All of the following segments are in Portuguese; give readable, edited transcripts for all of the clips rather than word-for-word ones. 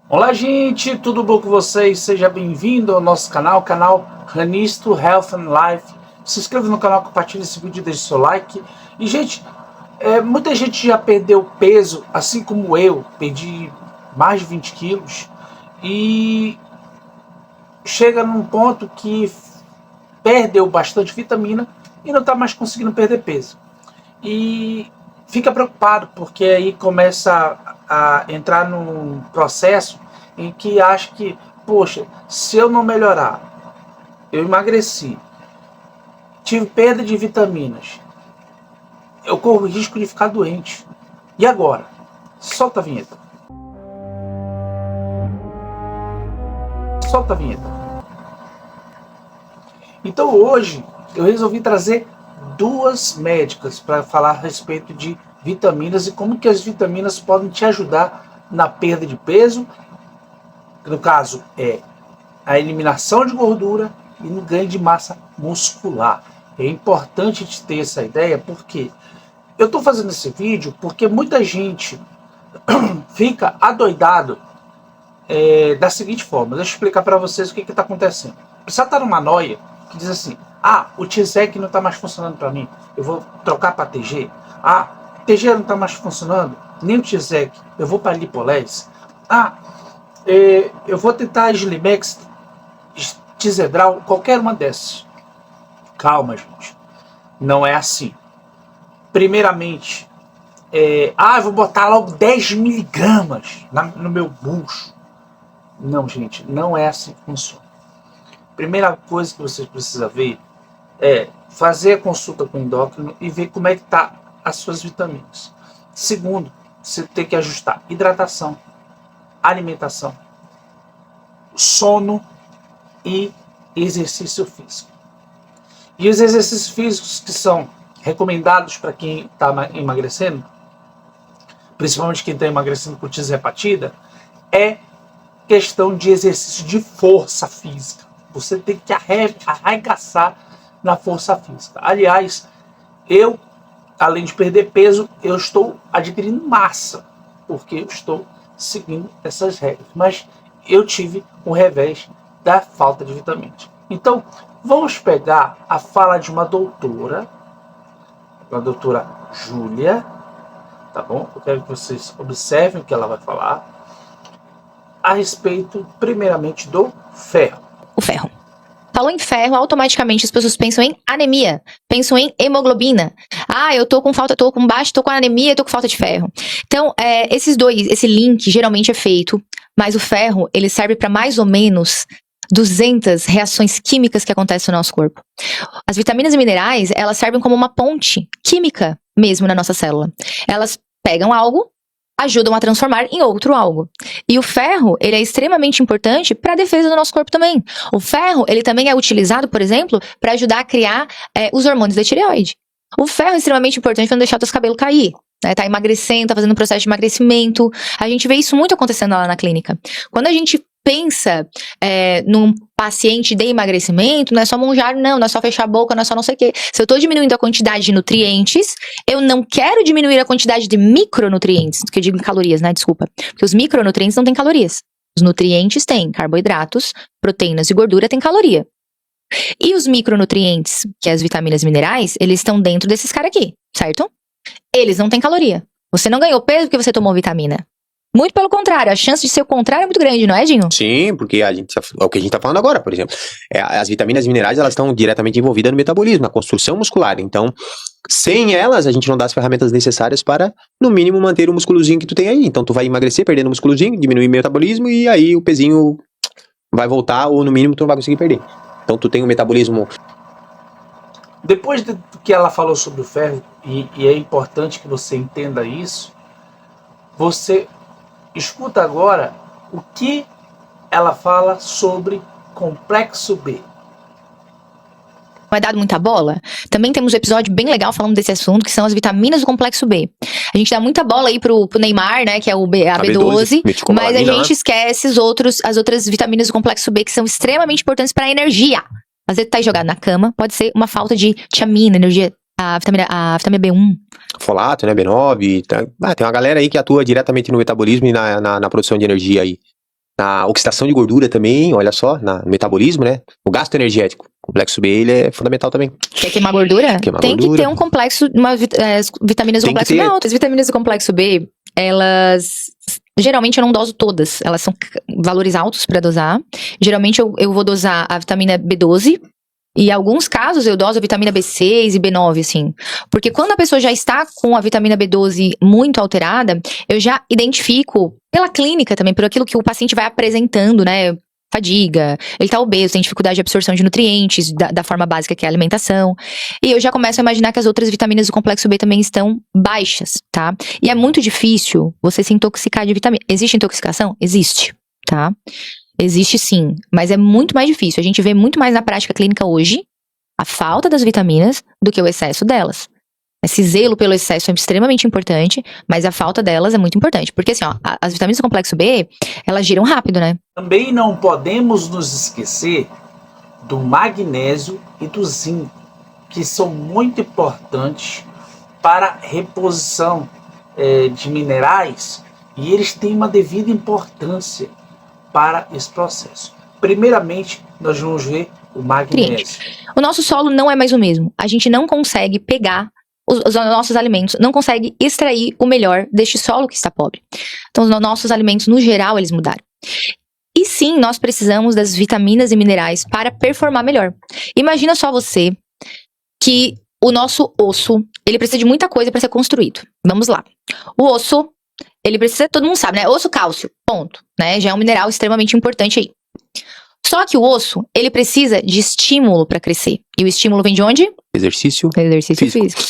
Olá gente, tudo bom com vocês? Seja bem-vindo ao nosso canal Ranisto Health and Life. Se inscreva no canal, compartilhe esse vídeo, deixe seu like. E gente, muita gente já perdeu peso, assim como eu, perdi mais de 20 quilos. E chega num ponto que perdeu bastante vitamina e não está mais conseguindo perder peso. E fica preocupado, porque aí começa a entrar num processo em que acha que, poxa, se eu não melhorar, eu emagreci, tive perda de vitaminas, eu corro o risco de ficar doente. E agora? Solta a vinheta. Solta a vinheta. Então hoje eu resolvi trazer duas médicas para falar a respeito de vitaminas e como que as vitaminas podem te ajudar na perda de peso, que no caso é a eliminação de gordura e no ganho de massa muscular. É importante te ter essa ideia porque eu estou fazendo esse vídeo porque muita gente fica adoidado da seguinte forma. Deixa eu explicar para vocês o que está acontecendo. Você está numa noia que diz assim: ah, o T-Zec não está mais funcionando para mim, eu vou trocar para TG. Ah, TG não está mais funcionando, nem o T-Zec, eu vou para Lipolese. Ah, eu vou tentar Slimex, Tizedral, qualquer uma dessas. Calma, gente, não é assim. Primeiramente, eu vou botar logo 10 miligramas no meu bucho. Não, gente, não é assim que funciona. Primeira coisa que você precisa ver é fazer a consulta com o endócrino e ver como é que tá as suas vitaminas. Segundo, você tem que ajustar hidratação, alimentação, sono e exercício físico. E os exercícios físicos que são recomendados para quem está emagrecendo, principalmente quem está emagrecendo com Tirzepatida, é questão de exercício de força física. Você tem que arregaçar na força física. Aliás, eu, além de perder peso, eu estou adquirindo massa, porque eu estou seguindo essas regras. Mas eu tive um revés da falta de vitaminas. Então, vamos pegar a fala de uma doutora Júlia, tá bom? Eu quero que vocês observem o que ela vai falar a respeito, primeiramente, do ferro. O ferro. Falou em ferro, automaticamente as pessoas pensam em anemia, pensam em hemoglobina. Ah, eu tô com falta, tô com baixo, tô com anemia, tô com falta de ferro. Então, esse link geralmente é feito, mas o ferro, ele serve para mais ou menos 200 reações químicas que acontecem no nosso corpo. As vitaminas e minerais, elas servem como uma ponte química mesmo na nossa célula. Elas pegam algo, ajudam a transformar em outro algo. E o ferro, ele é extremamente importante para a defesa do nosso corpo também. O ferro, ele também é utilizado, por exemplo, para ajudar a criar os hormônios da tireoide. O ferro é extremamente importante para não deixar os cabelos cair. Tá emagrecendo, tá fazendo um processo de emagrecimento. A gente vê isso muito acontecendo lá na clínica. Quando a gente pensa num paciente de emagrecimento, não é só monjar, não é só fechar a boca, não é só não sei o quê. Se eu estou diminuindo a quantidade de nutrientes, eu não quero diminuir a quantidade de micronutrientes, que eu digo em calorias, né? Desculpa. Porque os micronutrientes não têm calorias. Os nutrientes têm carboidratos, proteínas e gordura têm caloria. E os micronutrientes, que é as vitaminas e minerais, eles estão dentro desses caras aqui, certo? Eles não têm caloria. Você não ganhou peso porque você tomou vitamina. Muito pelo contrário, a chance de ser o contrário é muito grande, não é, Dinho? Sim, porque é o que a gente tá falando agora, por exemplo. As vitaminas e minerais, elas estão diretamente envolvidas no metabolismo, na construção muscular. Então, sem elas, a gente não dá as ferramentas necessárias para, no mínimo, manter o musculozinho que tu tem aí. Então, tu vai emagrecer, perdendo o musculozinho, diminuir o metabolismo e aí o pezinho vai voltar ou, no mínimo, tu não vai conseguir perder. Então, tu tem um metabolismo... Depois do que ela falou sobre o ferro, e é importante que você entenda isso, você escuta agora o que ela fala sobre complexo B. Não é dado muita bola? Também temos um episódio bem legal falando desse assunto, que são as vitaminas do complexo B. A gente dá muita bola aí pro Neymar, né, que é a B12, mas a gente esquece as outras vitaminas do complexo B, que são extremamente importantes para a energia. Às vezes tá aí jogado na cama, pode ser uma falta de tiamina, energia, a vitamina B1. Folato, né, B9. Tem uma galera aí que atua diretamente no metabolismo e na produção de energia aí. na oxidação de gordura também, olha só, no metabolismo, né? O gasto energético. O complexo B, ele é fundamental também. Quer queimar gordura? Queimar Tem gordura. que ter um complexo, vitaminas do Tem que complexo B. ter. Não, as vitaminas do complexo B, elas... Geralmente eu não doso todas, elas são valores altos pra dosar. Geralmente eu vou dosar a vitamina B12, e em alguns casos eu doso a vitamina B6 e B9, assim. Porque quando a pessoa já está com a vitamina B12 muito alterada, eu já identifico, pela clínica também, por aquilo que o paciente vai apresentando, né? Fadiga, ele tá obeso, tem dificuldade de absorção de nutrientes da forma básica que é a alimentação. E eu já começo a imaginar que as outras vitaminas do complexo B também estão baixas, tá? E é muito difícil você se intoxicar de vitamina. Existe intoxicação? Existe, tá? Existe sim, mas é muito mais difícil. A gente vê muito mais na prática clínica hoje a falta das vitaminas do que o excesso delas. Esse zelo pelo excesso é extremamente importante, mas a falta delas é muito importante. Porque assim, ó, as vitaminas do complexo B, elas giram rápido, né? Também não podemos nos esquecer do magnésio e do zinco, que são muito importantes para a reposição de minerais, e eles têm uma devida importância para esse processo. Primeiramente, nós vamos ver o magnésio. O nosso solo não é mais o mesmo. A gente não consegue pegar os nossos alimentos, não consegue extrair o melhor deste solo que está pobre. Então, os nossos alimentos, no geral, eles mudaram. E sim, nós precisamos das vitaminas e minerais para performar melhor. Imagina só você que o nosso osso, ele precisa de muita coisa para ser construído. Vamos lá. O osso, ele precisa, todo mundo sabe, né? Osso, cálcio, ponto. Né? Já é um mineral extremamente importante aí. Só que o osso, ele precisa de estímulo para crescer. E o estímulo vem de onde? Exercício Físico.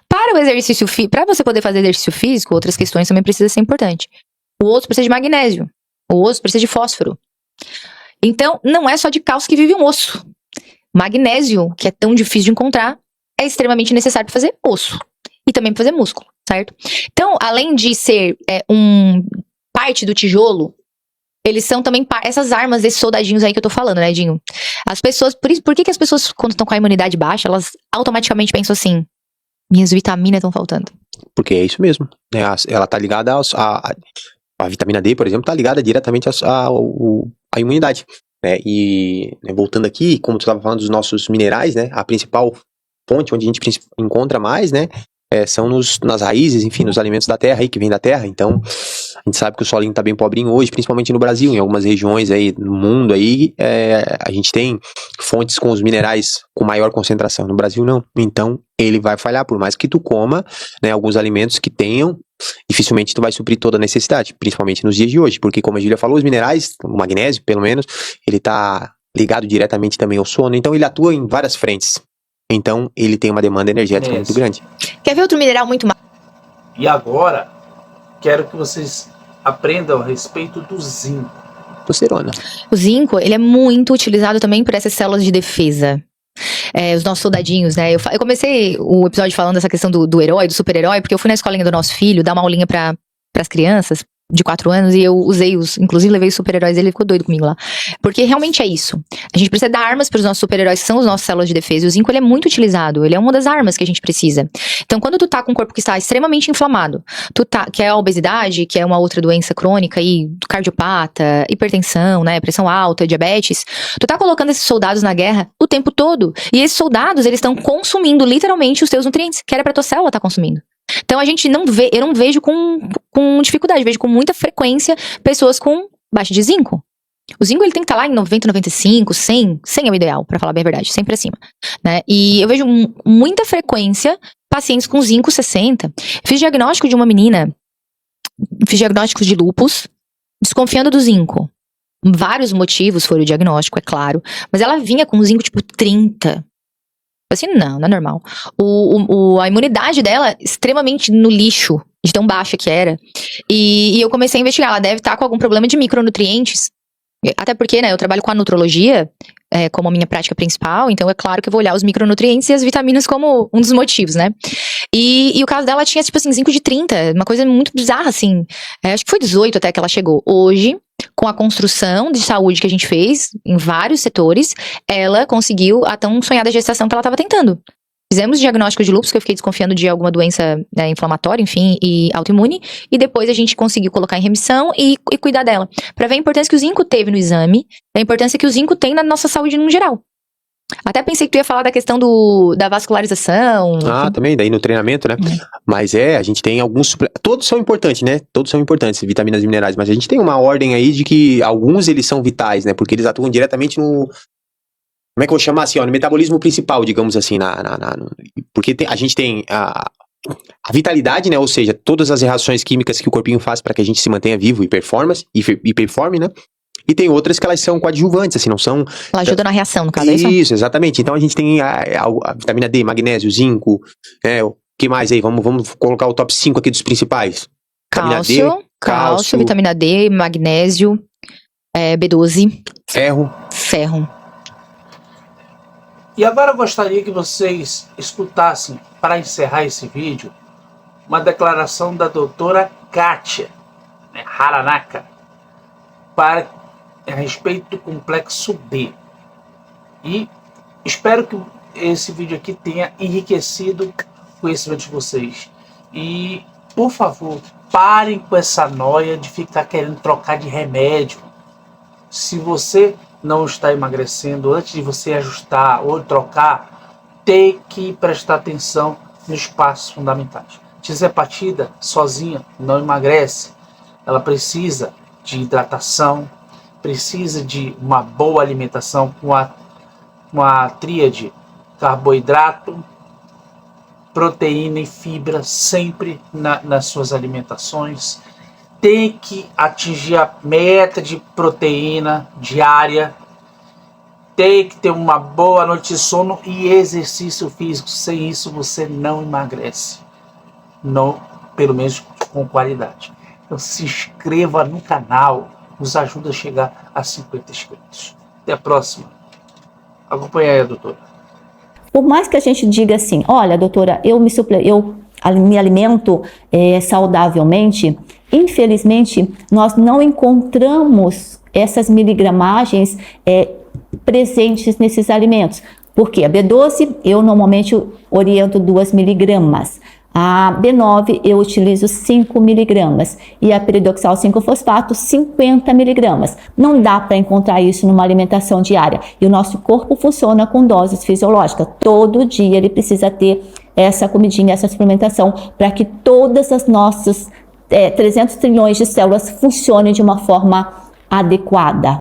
Para o exercício físico, para você poder fazer exercício físico, outras questões também precisam ser importantes. O osso precisa de magnésio. O osso precisa de fósforo. Então, não é só de cálcio que vive um osso. Magnésio, que é tão difícil de encontrar, é extremamente necessário para fazer osso. E também para fazer músculo, certo? Então, além de ser parte do tijolo, eles são também essas armas desses soldadinhos aí que eu tô falando, né, Dinho? As pessoas, por que as pessoas, quando estão com a imunidade baixa, elas automaticamente pensam assim, minhas vitaminas estão faltando? Porque é isso mesmo. Né? Ela tá ligada a vitamina D, por exemplo, tá ligada diretamente à imunidade. Né? E né, voltando aqui, como tu estava falando dos nossos minerais, né? A principal fonte onde a gente encontra mais, né? São nas raízes, enfim, nos alimentos da terra aí, que vem da terra. Então, a gente sabe que o solinho tá bem pobrinho hoje, principalmente no Brasil, em algumas regiões aí no mundo aí, a gente tem fontes com os minerais com maior concentração. No Brasil, não. Então, ele vai falhar, por mais que tu coma, né, alguns alimentos que tenham, dificilmente tu vai suprir toda a necessidade, principalmente nos dias de hoje, porque como a Júlia falou, os minerais, o magnésio, pelo menos, ele tá ligado diretamente também ao sono, então ele atua em várias frentes. Então, ele tem uma demanda energética muito grande. Quer ver outro mineral muito mais? E agora, quero que vocês aprendam a respeito do zinco. Testosterona. O zinco, ele é muito utilizado também por essas células de defesa. Os nossos soldadinhos, né? Eu comecei o episódio falando dessa questão do herói, do super-herói, porque eu fui na escolinha do nosso filho dar uma aulinha para as crianças de 4 anos, e eu usei inclusive levei os super-heróis, ele ficou doido comigo lá. Porque realmente é isso. A gente precisa dar armas para os nossos super-heróis, que são os nossos células de defesa. E o zinco, ele é muito utilizado, ele é uma das armas que a gente precisa. Então, quando tu tá com um corpo que está extremamente inflamado, que é a obesidade, que é uma outra doença crônica aí, cardiopata, hipertensão, né, pressão alta, diabetes, tu tá colocando esses soldados na guerra o tempo todo. E esses soldados, eles estão consumindo literalmente os teus nutrientes, que era pra tua célula tá consumindo. Então a gente eu não vejo com dificuldade, vejo com muita frequência pessoas com baixa de zinco. O zinco, ele tem que estar lá em 90, 95, 100 é o ideal, pra falar bem a verdade, sempre acima, né? E eu vejo muita frequência pacientes com zinco 60. Fiz diagnóstico de uma menina, fiz diagnóstico de lúpus, desconfiando do zinco. Vários motivos foram o diagnóstico, é claro, mas ela vinha com zinco tipo 30. Assim, não é normal. A imunidade dela, extremamente no lixo, de tão baixa que era. E eu comecei a investigar, ela deve estar com algum problema de micronutrientes. Até porque, né, eu trabalho com a nutrologia, como a minha prática principal, então é claro que eu vou olhar os micronutrientes e as vitaminas como um dos motivos, né? E o caso dela tinha, tipo assim, zinco de 30, uma coisa muito bizarra, assim. Acho que foi 18 até que ela chegou. Hoje, com a construção de saúde que a gente fez em vários setores, ela conseguiu a tão sonhada gestação que ela estava tentando. Fizemos diagnóstico de lúpus, que eu fiquei desconfiando de alguma doença inflamatória, enfim, e autoimune. E depois a gente conseguiu colocar em remissão e cuidar dela. Pra ver a importância que o zinco teve no exame, a importância que o zinco tem na nossa saúde no geral. Até pensei que tu ia falar da questão da vascularização. Também, daí no treinamento, né? Mas a gente tem alguns... Todos são importantes, né? Todos são importantes, vitaminas e minerais. Mas a gente tem uma ordem aí de que alguns eles são vitais, né? Porque eles atuam diretamente no... Como é que eu vou chamar assim? No metabolismo principal, digamos assim. Porque a gente tem a vitalidade, né? Ou seja, todas as reações químicas que o corpinho faz para que a gente se mantenha vivo e performe, né? E tem outras que elas são coadjuvantes, assim, não são... Ela ajuda na reação, no caso, é isso? Isso, exatamente. Então a gente tem a vitamina D, magnésio, zinco, o que mais aí? Vamos colocar o top 5 aqui dos principais. Cálcio, vitamina D, magnésio, B12. Ferro. E agora eu gostaria que vocês escutassem, para encerrar esse vídeo, uma declaração da doutora Kátia Haranaka a respeito do complexo B. E espero que esse vídeo aqui tenha enriquecido o conhecimento de vocês. E, por favor, parem com essa noia de ficar querendo trocar de remédio. Se você não está emagrecendo, antes de você ajustar ou trocar, tem que prestar atenção nos passos fundamentais. Tirzepatida sozinha não emagrece. Ela precisa de hidratação, precisa de uma boa alimentação com a tríade carboidrato, proteína e fibra sempre nas suas alimentações. Tem que atingir a meta de proteína diária, tem que ter uma boa noite de sono e exercício físico. Sem isso você não emagrece, não, pelo menos com qualidade. Então se inscreva no canal, nos ajuda a chegar a 50 inscritos. Até a próxima. Acompanhe aí, doutora. Por mais que a gente diga assim, olha, doutora, eu me alimento saudavelmente, infelizmente, nós não encontramos essas miligramagens presentes nesses alimentos. Porque a B12, eu normalmente oriento 2 miligramas. A B9 eu utilizo 5 miligramas e a piridoxal 5-fosfato 50 miligramas. Não dá para encontrar isso numa alimentação diária. E o nosso corpo funciona com doses fisiológicas. Todo dia ele precisa ter essa comidinha, essa suplementação para que todas as nossas 300 trilhões de células funcionem de uma forma adequada.